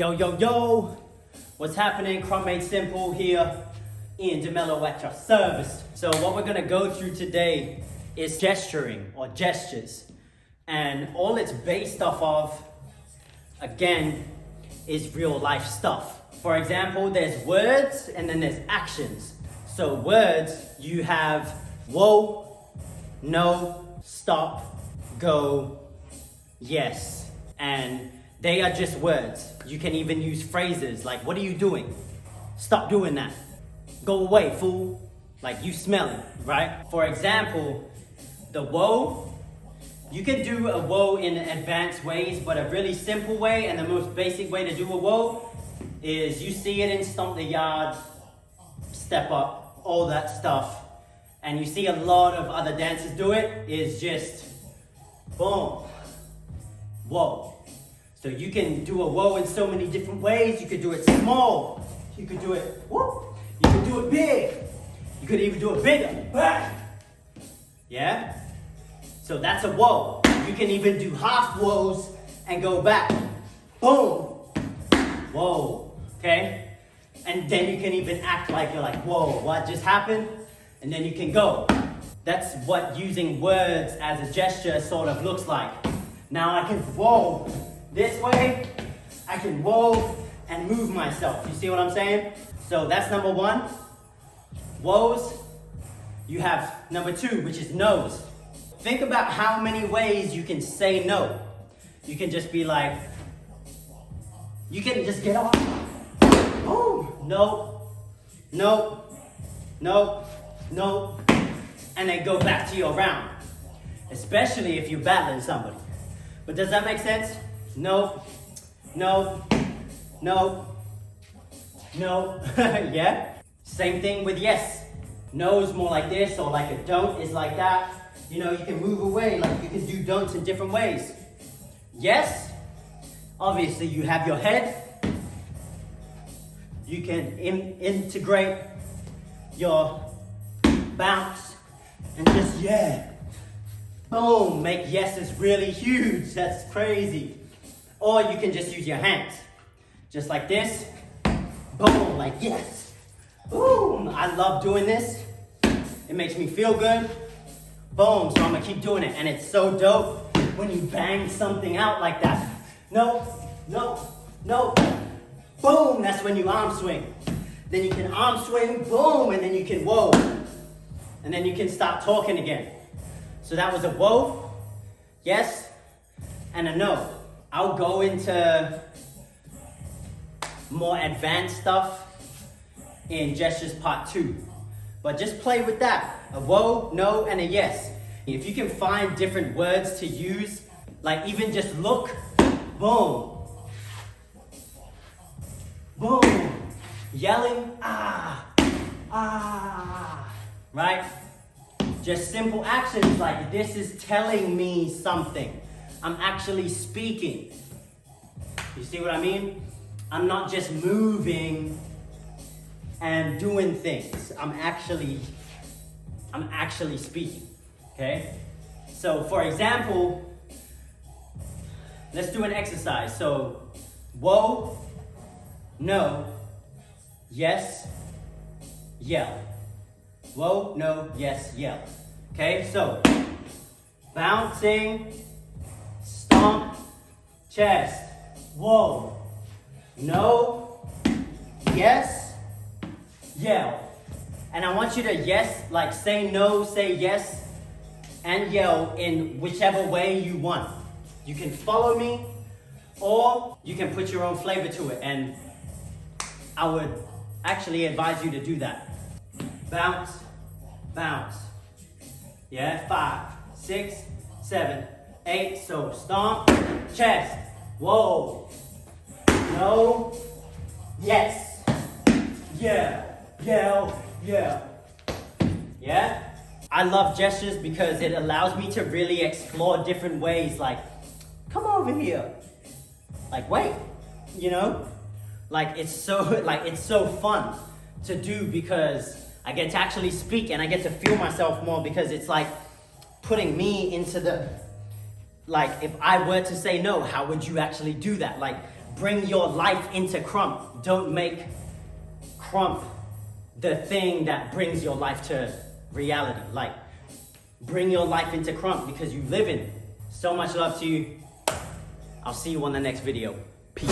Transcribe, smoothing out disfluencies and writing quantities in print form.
Yo, yo, yo! What's happening? Krump Made Simple here. Ian DeMello at your service. So what we're gonna go through today is gesturing or gestures. And all it's based off of, again, is real life stuff. For example, there's words and then there's actions. So words, you have whoa, no, stop, go, yes. And they are just words. You can even use phrases like, what are you doing? Stop doing that. Go away, fool. Like, you smell it, right? For example, the whoa, you can do a whoa in advanced ways, but a really simple way and the most basic way to do a whoa is you see it in Stomp the Yard, Step Up, all that stuff. And you see a lot of other dancers do it, is just boom, whoa. So you can do a whoa in so many different ways. You could do it small. You could do it whoop. You could do it big. You could even do it bigger. Bang. Yeah? So that's a whoa. You can even do half whoas and go back. Boom. Whoa. Okay? And then you can even act like you're like, whoa, what just happened? And then you can go. That's what using words as a gesture sort of looks like. Now I can whoa this way, I can whoa and move myself. You see what I'm saying? So that's number one. Whoas. You have number two, which is no's. Think about how many ways you can say no. You can just be like, you can just get off. Oh, no, no, no, no. And then go back to your round. Especially if you're battling somebody. But does that make sense? No, no, no, no. Yeah? Same thing with yes. No is more like this, or like a don't is like that. You know, you can move away, like you can do don'ts in different ways. Yes, obviously you have your head. You can integrate your bounce and just yeah. Boom, make yeses really huge. That's crazy. Or you can just use your hands. Just like this. Boom, like yes. Boom, I love doing this. It makes me feel good. Boom, so I'm gonna keep doing it. And it's so dope when you bang something out like that. No, no, no. Boom, that's when you arm swing. Then you can arm swing, boom, and then you can whoa. And then you can start talking again. So that was a whoa, yes, and a no. I'll go into more advanced stuff in gestures part 2. But just play with that. A whoa, no, and a yes. If you can find different words to use, like even just look, boom. Boom. Yelling, ah, ah, right? Just simple actions like this is telling me something. I'm actually speaking. You see what I mean? I'm not just moving and doing things. I'm actually speaking. Okay? So for example, let's do an exercise. So whoa, no, yes, yell. Whoa, no, yes, yell. Okay, so bouncing, stomp, chest, whoa, no, yes, yell. And I want you to yes, like say no, say yes, and yell in whichever way you want. You can follow me, or you can put your own flavor to it. And I would actually advise you to do that. Bounce, bounce. Yeah, 5, 6, 7, 8. So stomp, chest, whoa, no, yes, yeah, yell, yeah. Yeah? I love gestures because it allows me to really explore different ways. Like, come over here. Like, wait, you know? Like, it's so fun to do because I get to actually speak and I get to feel myself more because it's like putting me into the, like if I were to say no, how would you actually do that? Like bring your life into Krump. Don't make Krump the thing that brings your life to reality. Like, bring your life into Krump because you live in. So much love to you. I'll see you on the next video. Peace.